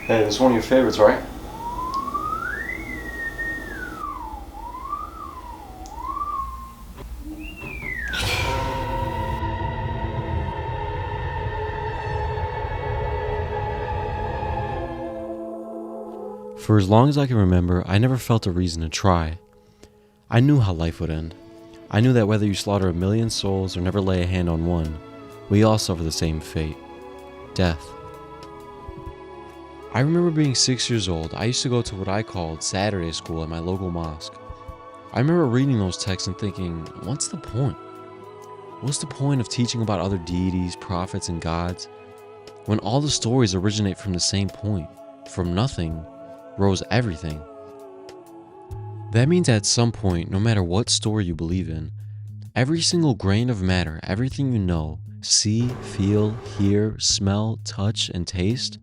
Hey, this is one of your favorites, right? For as long as I can remember, I never felt a reason to try. I knew how life would end. I knew that whether you slaughter a million souls or never lay a hand on one, we all suffer the same fate: death. I remember being 6 years old. I used to go to what I called Saturday school at my local mosque. I remember reading those texts and thinking, what's the point? What's the point of teaching about other deities, prophets, and gods when all the stories originate from the same point? From nothing rose everything. That means at some point, no matter what story you believe in, every single grain of matter, everything you know, see, feel, hear, smell, touch, and taste,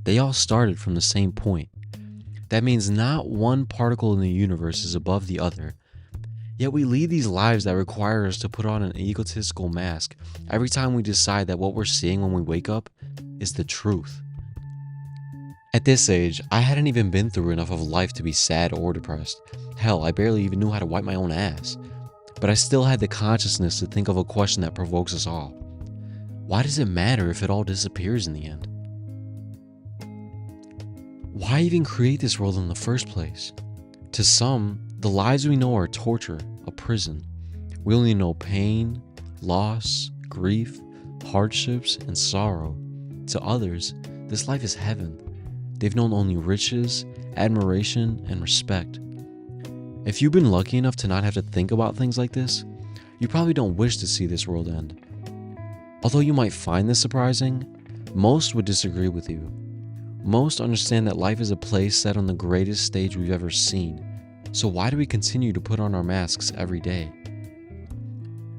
they all started from the same point. That means not one particle in the universe is above the other. Yet we lead these lives that require us to put on an egotistical mask every time we decide that what we're seeing when we wake up is the truth. At this age, I hadn't even been through enough of life to be sad or depressed. Hell, I barely even knew how to wipe my own ass. But I still had the consciousness to think of a question that provokes us all. Why does it matter if it all disappears in the end? Why even create this world in the first place? To some, the lives we know are torture, a prison. We only know pain, loss, grief, hardships, and sorrow. To others, this life is heaven. They've known only riches, admiration, and respect. If you've been lucky enough to not have to think about things like this, you probably don't wish to see this world end. Although you might find this surprising, most would disagree with you. Most understand that life is a play set on the greatest stage we've ever seen, so why do we continue to put on our masks every day?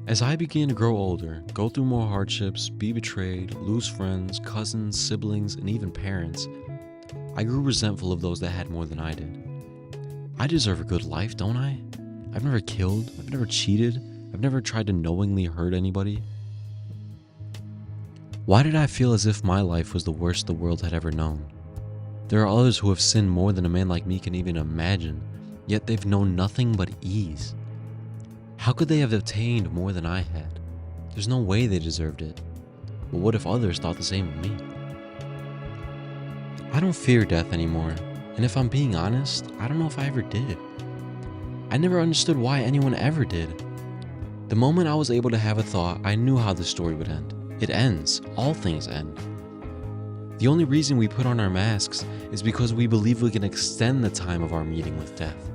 As I began to grow older, go through more hardships, be betrayed, lose friends, cousins, siblings, and even parents, I grew resentful of those that had more than I did. I deserve a good life, don't I? I've never killed, I've never cheated, I've never tried to knowingly hurt anybody. Why did I feel as if my life was the worst the world had ever known? There are others who have sinned more than a man like me can even imagine, yet they've known nothing but ease. How could they have obtained more than I had? There's no way they deserved it. But what if others thought the same of me? I don't fear death anymore, and if I'm being honest, I don't know if I ever did. I never understood why anyone ever did. The moment I was able to have a thought, I knew how the story would end. It ends. All things end. The only reason we put on our masks is because we believe we can extend the time of our meeting with death.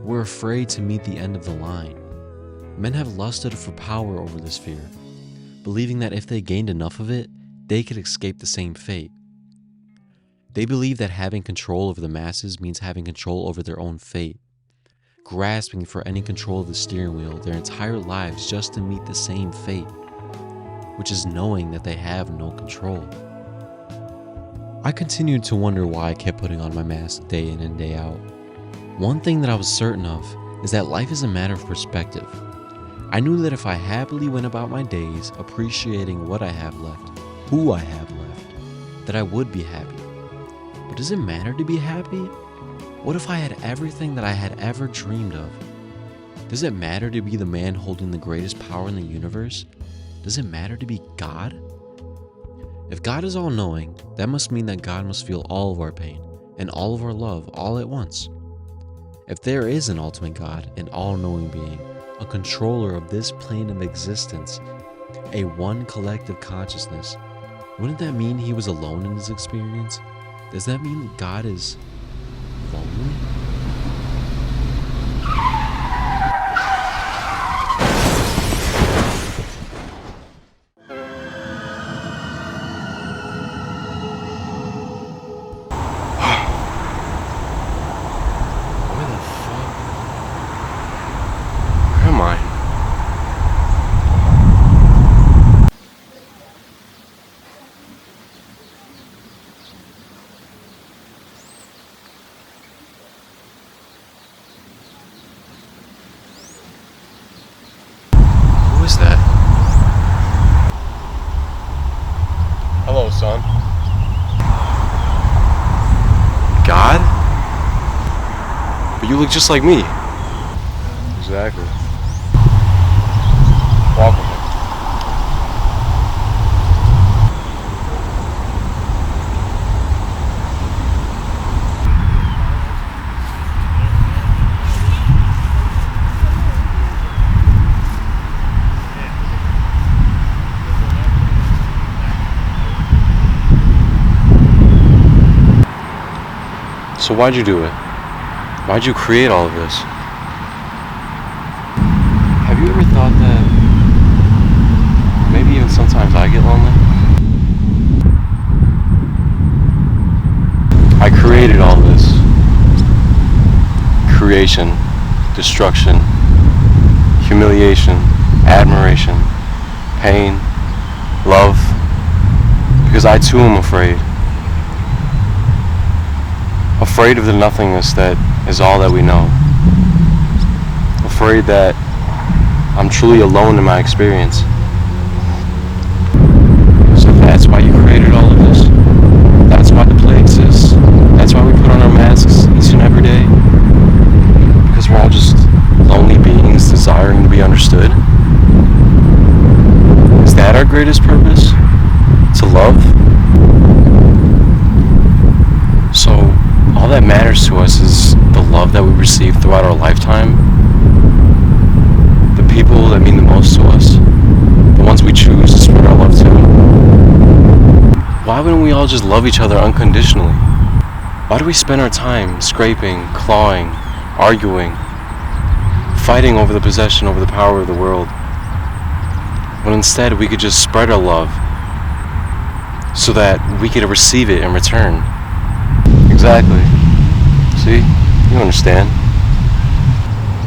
We're afraid to meet the end of the line. Men have lusted for power over this fear, believing that if they gained enough of it, they could escape the same fate. They believe that having control over the masses means having control over their own fate, grasping for any control of the steering wheel their entire lives just to meet the same fate, which is knowing that they have no control. I continued to wonder why I kept putting on my mask day in and day out. One thing that I was certain of is that life is a matter of perspective. I knew that if I happily went about my days appreciating what I have left, who I have left, that I would be happy. But does it matter to be happy? What if I had everything that I had ever dreamed of? Does it matter to be the man holding the greatest power in the universe? Does it matter to be God? If God is all-knowing, that must mean that God must feel all of our pain and all of our love all at once. If there is an ultimate God, an all-knowing being, a controller of this plane of existence, a one collective consciousness, wouldn't that mean he was alone in his experience? Does that mean God is lonely? Where the fuck? Where am I? But you look just like me. Exactly. Walk with me. So why'd you do it? Why'd you create all of this? Have you ever thought that maybe even sometimes I get lonely? I created all this. Creation, destruction, humiliation, admiration, pain, love, because I too am afraid. Afraid of the nothingness that is all that we know. Afraid that I'm truly alone in my experience. So that's why you created all of this? That's why the play exists? That's why we put on our masks each and every day? Because we're all just lonely beings desiring to be understood? Is that our greatest purpose? To love? So all that matters to us is the love that we receive throughout our lifetime. The people that mean the most to us. The ones we choose to spread our love to. Why wouldn't we all just love each other unconditionally? Why do we spend our time scraping, clawing, arguing, fighting over the possession, over the power of the world, when instead we could just spread our love so that we could receive it in return? Exactly. See? You understand.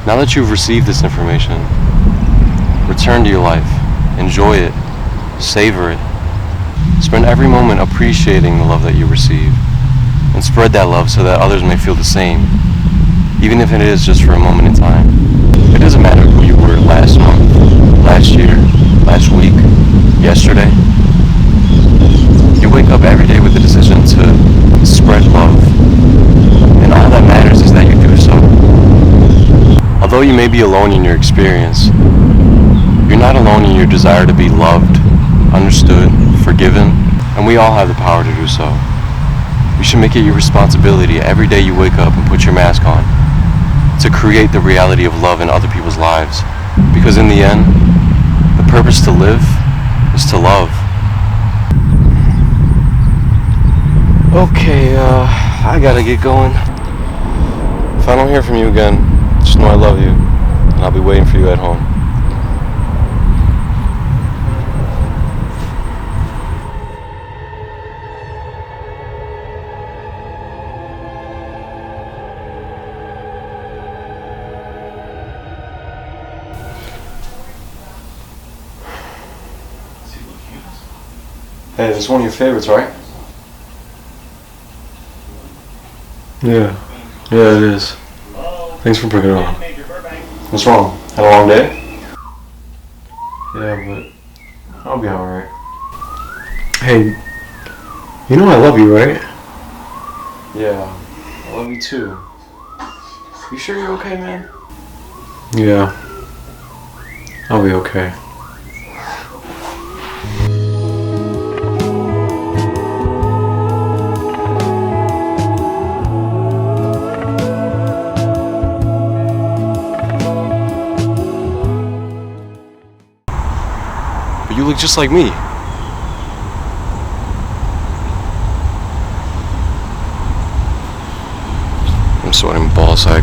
Now that you've received this information, return to your life. Enjoy it. Savor it. Spend every moment appreciating the love that you receive. And spread that love so that others may feel the same. Even if it is just for a moment in time. It doesn't matter who you were last month, last year, last week, yesterday. You wake up every day with the decision to spread love. And all that matters is that you do so. Although you may be alone in your experience, you're not alone in your desire to be loved, understood, forgiven, and we all have the power to do so. You should make it your responsibility every day you wake up and put your mask on to create the reality of love in other people's lives. Because in the end, the purpose to live is to love. Okay, I gotta get going. If I don't hear from you again, just know I love you, and I'll be waiting for you at home. Hey, this is one of your favorites, right? Yeah, it is. Thanks for bringing it on. What's wrong? Had a long day? Yeah, but I'll be alright. Hey, you know I love you, right? Yeah, I love you too. You sure you're okay, man? Yeah, I'll be okay. But you look just like me. I'm sweating ball sack.